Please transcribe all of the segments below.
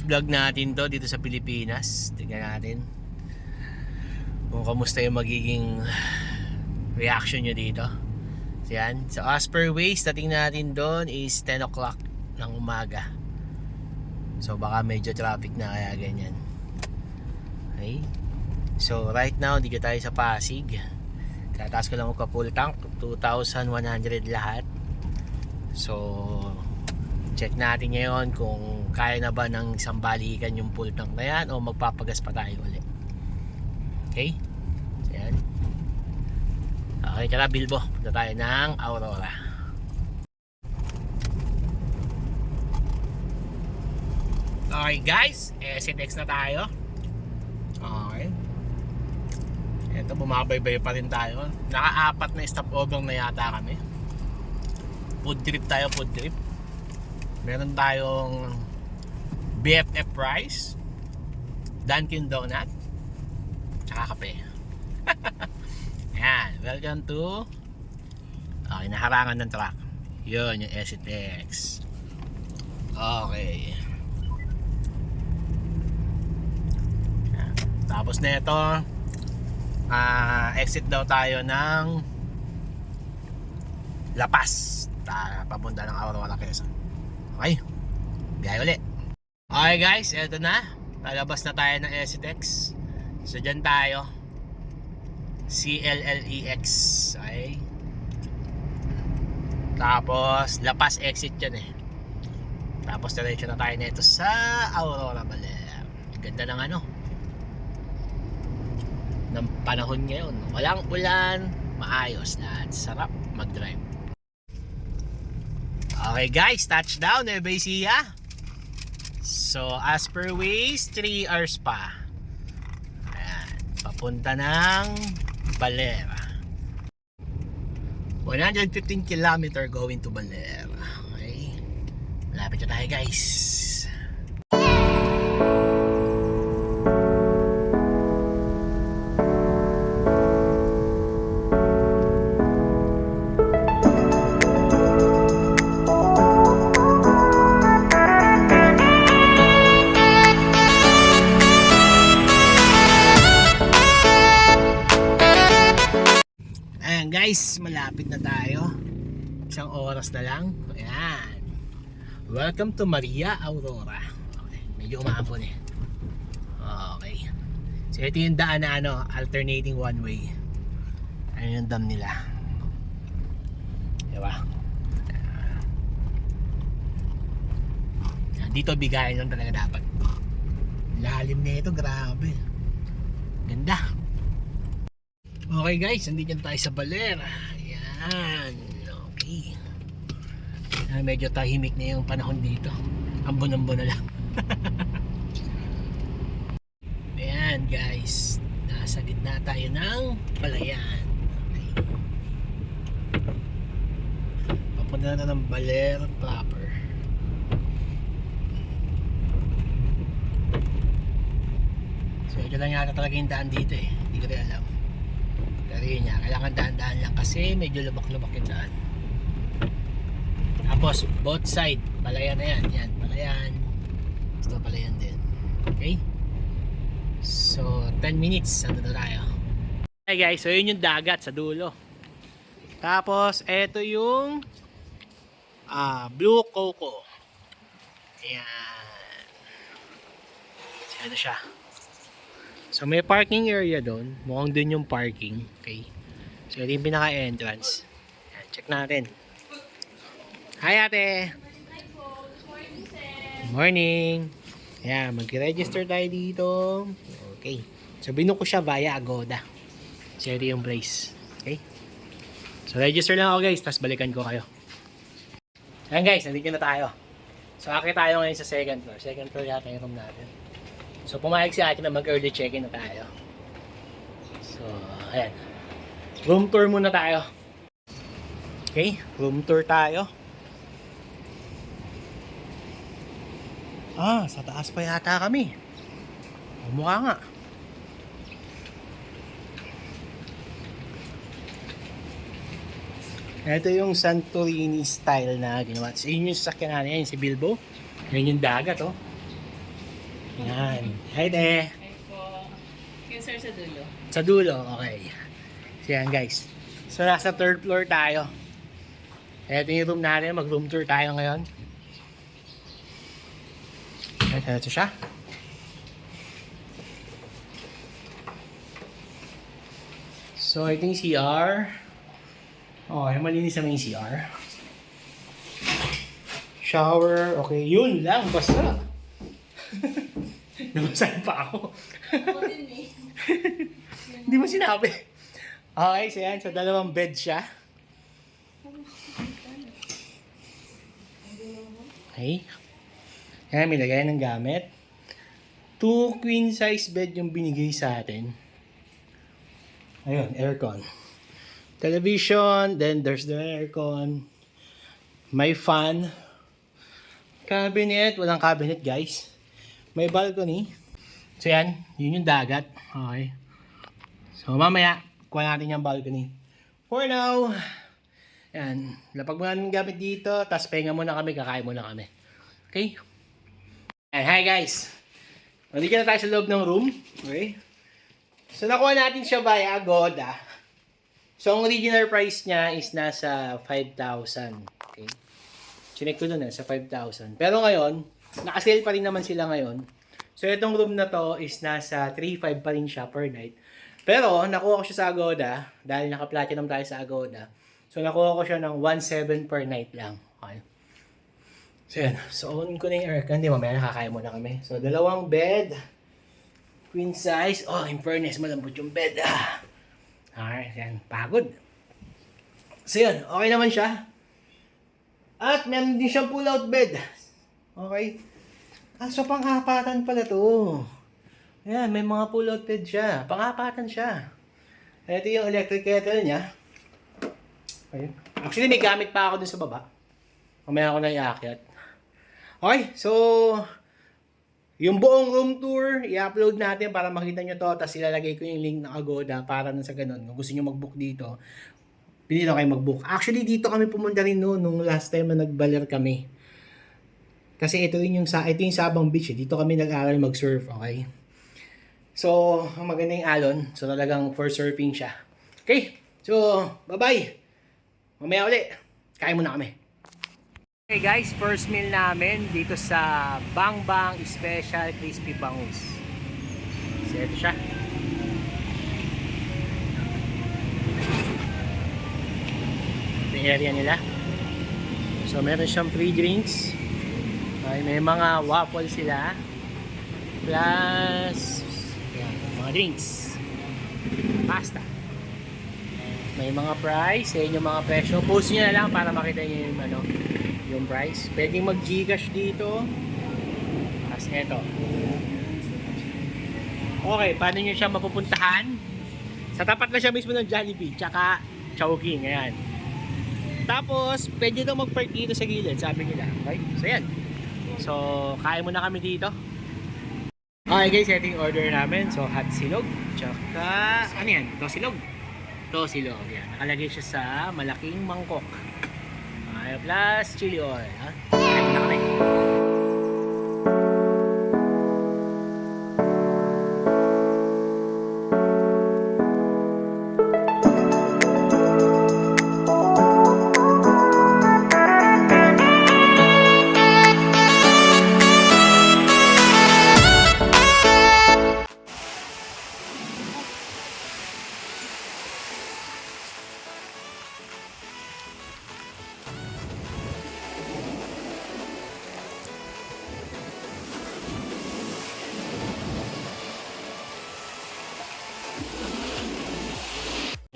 first vlog natin to dito sa Pilipinas. Tingnan natin kung kamusta yung magiging reaction nyo dito. So yan, so as per Waze, dating natin doon is 10 o'clock ng umaga. So baka medyo traffic na kaya ganyan. Okay. So right now, dito tayo sa Pasig. Tataas ko lang ako full tank, 2,100 lahat. So check natin ngayon kung kaya na ba ng isang balikan yung full tank na yan o magpapagas pa tayo ulit. Okay? So yan. Okay, tara Bilbo, punta tayo ng Aurora. Okay guys, SNX na tayo. Okay. Ito, bumabaybay pa rin tayo. Naka-4 na stopover na yata kami. Food trip tayo, food trip. Meron tayong BFF Rice, Dunkin Donut, tsaka kape. Yan, welcome to naharangan ng truck. Yun, yung SNX. Okay. Yan. Tapos na ito, exit daw tayo ng La Paz, papunta ng Aurora, Quezon. Okay, biyahe ulit. Okay guys, eto na, lalabas na tayo ng SNX. So dyan tayo, CLLEX. Okay, tapos La Paz exit dyan eh. Tapos diretso na tayo nito sa Aurora Baler. Ganda ng ng panahon ngayon. Walang ulan, maayos lahat, sarap mag-drive. Okay guys, touchdown Nueva Ecija. So as per Waze, 3 hours pa. Ayan, papunta ng Baler. 115 km going to Baler. Okay, malapit na tayo guys. Guys, malapit na tayo. Isang oras na lang. Ayan. Welcome to Maria Aurora. Okay, medyo umaambon eh. Okay. So ito yung daan na alternating one way. Ayun yung dam nila. Diba? Dito bigayan lang talaga dapat. Lalim na ito, grabe. Ganda. Okay guys, nandito na tayo sa Baler. Ayan. Okay. Medyo tahimik na yung panahon dito. Ambon-ambon na lang. Ayan guys, nasa gitna tayo ng palayan. Okay. Papunta na ng Baler proper. So ito lang yata talaga yung daan dito eh. Hindi ko rin alam. Pero yun nga, kailangan dahan-dahan lang kasi medyo lubak-lubak yung daan. Tapos both side, palayan na yan. Yan, palayan. Ito palayan din. Okay? So 10 minutes, ano na tayo. Hey guys, so yun yung dagat sa dulo. Tapos eto yung Blue Coco. Ayan. So ano siya. So may parking area doon. Mukhang doon yung parking. Okay. So ito yung pinaka-entrance. Check natin. Hi ate! Good morning! Ayan, mag-register tayo dito. Okay. So binuko siya via Agoda. So ito yung place. Okay. So register lang ako guys. Tapos balikan ko kayo. Ayan guys, nandito na tayo. So akit tayo ngayon sa second floor. Second floor yata yung room natin. So pumayag si ate na mag-early check-in na tayo. So, ayan. Room tour muna tayo. Okay, room tour tayo. Sa taas pa yata kami. Mukha nga. Ito yung Santorini style na ginawa. So, yun yung sasakyan natin. Yan si Bilbo. Yan yung dagat, oh. Yan. Hi, te. Ay po. Yung sir sa dulo. Sa dulo, okay. So yan guys. So nasa third floor tayo. Ito yung room natin. Mag-room tour tayo ngayon. Ito siya. So ito yung CR. Oh, yung malinis naman yung CR. Shower. Okay, yun lang. Basta. Nabasahin pa ako. Ako din eh. Hindi mo sinabi. Okay, so yan. So dalawang bed siya. Okay. Yan, may lagay ng gamit. 2 queen size bed yung binigay sa atin. Ayun, aircon. Television, then there's the aircon. May fan. Cabinet, walang cabinet guys. May balcony. So yan, yun yung dagat. Okay. So mamaya, kuha natin yung balcony. For now, yan. Lapag muna namin gamit dito, tapos pahinga muna kami, kakain muna kami. Okay? And hi guys. Nandito na tayo sa loob ng room. Okay? So nakuha natin siya via Agoda. So ang original price niya is nasa 5,000. Okay? Chinek ko dun sa 5,000. Pero ngayon, naka-sale pa rin naman sila ngayon. So itong room na to is nasa 3,500 pa rin siya per night. Pero nakuha ko siya sa Agoda dahil naka-platinum tayo sa Agoda. So nakuha ko siya ng 1,700 per night lang. Okay? So yan. So on ko na yung aircon. Hindi, mamaya nakakain muna kami. So dalawang bed. Queen size. Oh, in fairness, malambot yung bed. Alright, yan. Pagod. So yun, okay naman siya. At meron din siyang pull-out bed. Okay. So pang-apatan pala to. Yan, may mga pull-out bed siya. Pang-apatan siya. Ito yung electric kettle niya. Okay. Actually, may gamit pa ako dun sa baba. Mamaya ako na iakyat. Okay, so yung buong room tour, i-upload natin para makita nyo to. Tapos ilalagay ko yung link ng Agoda para na sa ganun. Kung gusto nyo mag-book dito, pili na kayo mag-book. Actually, dito kami pumunta rin noon nung last time na nag-Baler kami. Kasi ito yung Sabang Beach. Dito kami nag-aral mag-surf, okay? So, ang maganda yung alon. So, talagang for surfing siya. Okay, so, bye-bye. Mamaya ulit. Kain muna kami. Okay guys, first meal namin dito sa Bang Bang Special Crispy Bangus. So ito siya. Ito yung area nila. So meron siyang free drinks. Okay, may mga waffle sila. Plus yan, mga drinks. Pasta. May mga price. Yan yung mga presyo. Post nyo na lang para makita nyo yung yung price. Pwedeng mag-Gcash dito. Tapos eto. Okay, paano nyo siya mapupuntahan? Sa tapat na siya mismo ng Jollibee, tsaka Chowking, ayan. Tapos, pwede daw mag-park dito sa gilid, sabi nila. Okay, so yan. So, kain muna kami dito. Okay guys, ito yung order namin. So, hot silog, tsaka, ano yan? Tosilog. Tosilog, yan. Nakalagay siya sa malaking mangkok. Plus chili oil. Ha? Kain muna kami.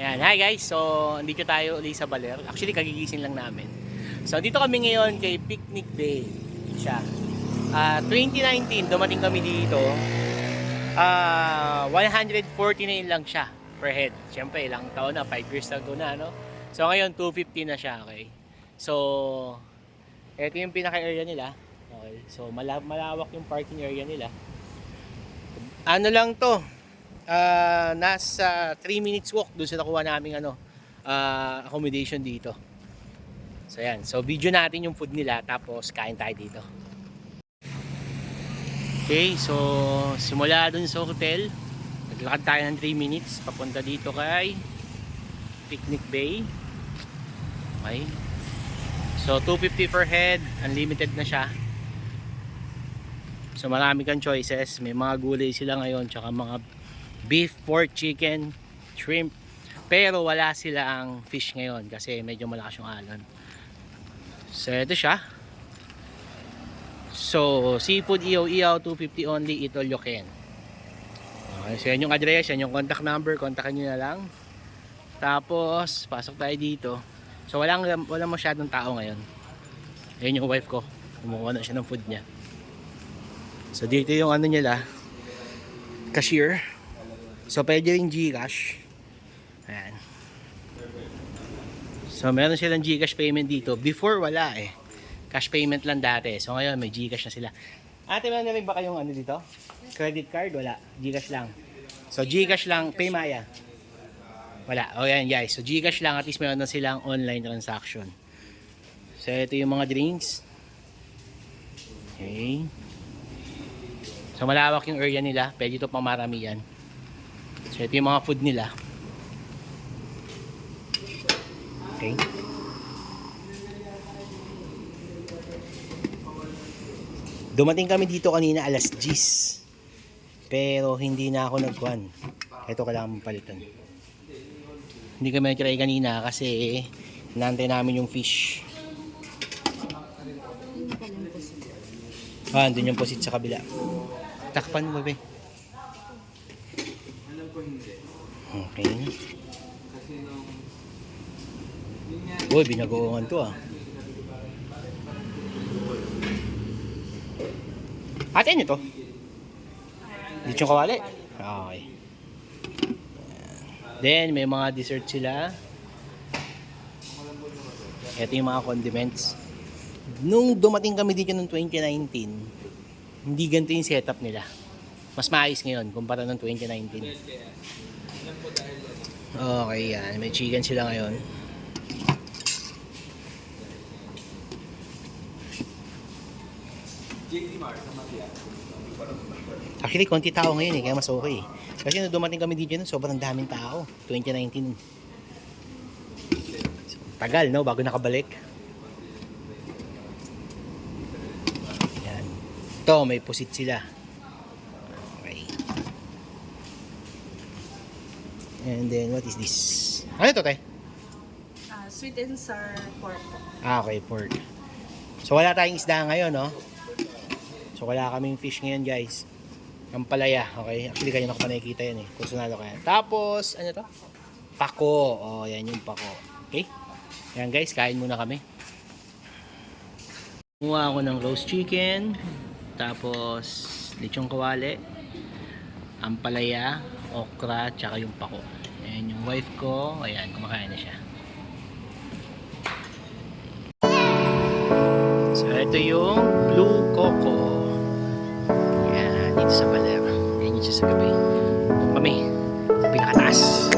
Yan, hi guys. So, andito tayo ulit sa Baler. Actually, kagigising lang namin. So, dito kami ngayon kay Picnic Bay. Siya. 2019, dumating kami dito. 149 lang siya per head. Siyempre, ilang taon na, 5 years ago na, no? So, ngayon, 250 na siya, okay? So, ito yung pinaka-area nila. Okay. So, malawak yung parking area nila. Ano lang to? Nasa 3 minutes walk doon sa nakuha naming accommodation dito. So yan, so video natin yung food nila tapos kain tayo dito. Okay, so simula dun sa hotel, naglakad tayo ng 3 minutes papunta dito kay Picnic Bay. Okay. So 250 per head, unlimited na siya. So marami kang choices, may mga gulay sila ngayon, tsaka mga beef, pork, chicken, shrimp. Pero wala silang fish ngayon kasi medyo malakas yung alon. So ito siya. So seafood ihaw-ihaw 250 only, eat all you can. Okay, so yan yung address, yan yung contact number, kontakin nyo na lang. Tapos pasok tayo dito. So walang masyadong tao ngayon. Ayun yung wife ko, kumuha na siya ng food niya. So dito yung ano nila, cashier. So pwede rin Gcash. Ayan. So meron silang Gcash payment dito. Before wala eh, cash payment lang dati. So ngayon may Gcash na sila. Ate, meron na rin ba kayong ano dito? Credit card? Wala, Gcash lang. So Gcash lang, Paymaya. Wala. O yan guys, so Gcash lang, at least meron na silang online transaction. So ito yung mga drinks. Okay. So malawak yung area nila, pwede ito pang maramihan. So ito yung mga food nila. Okay. Dumating kami dito kanina alas 10. Pero hindi na ako nagkuhan. Ito kailangan palitan. Hindi kami nag-try kanina kasi inaantay namin yung fish. Andun yung pusit sa kabila. Takpan mo, babe. Okay. Uy, binagoongan to ah. Ate, ano to? Lechon kawali? Okay. Then, may mga dessert sila. Ito yung mga condiments. Nung dumating kami dito noong 2019, hindi ganito yung setup nila. Mas maayos ngayon kumpara noong 2019. Okay, yan. May chicken sila ngayon. Actually, konti tao ngayon eh, kaya mas okay. Kasi nung dumating kami dito nun, sobrang daming tao. 2019. So, tagal, no? Bago nakabalik. Yan. Ito, may pusit sila. Okay. And then, what is this? Ano ito, te? Sweet and sour pork. Okay, pork. So, wala tayong isda ngayon, no? So, wala kaming fish ngayon, guys. Ang palaya, okay? Actually, kayo na ko pa nakikita yan eh. Kung sunado ka yan. Tapos, ano to? Pako. Oh, yan yung pako. Okay? Yan guys, kain muna kami. Kumuha ako ng roast chicken. Tapos, lechong kawali. Ang palaya, okra, tsaka yung pako. Ayan yung wife ko. Ayan, kumakain na siya. So, ito yung blue coco. Dito sa Baler. Yan yung siya sa gabi. Kami, pinakataas.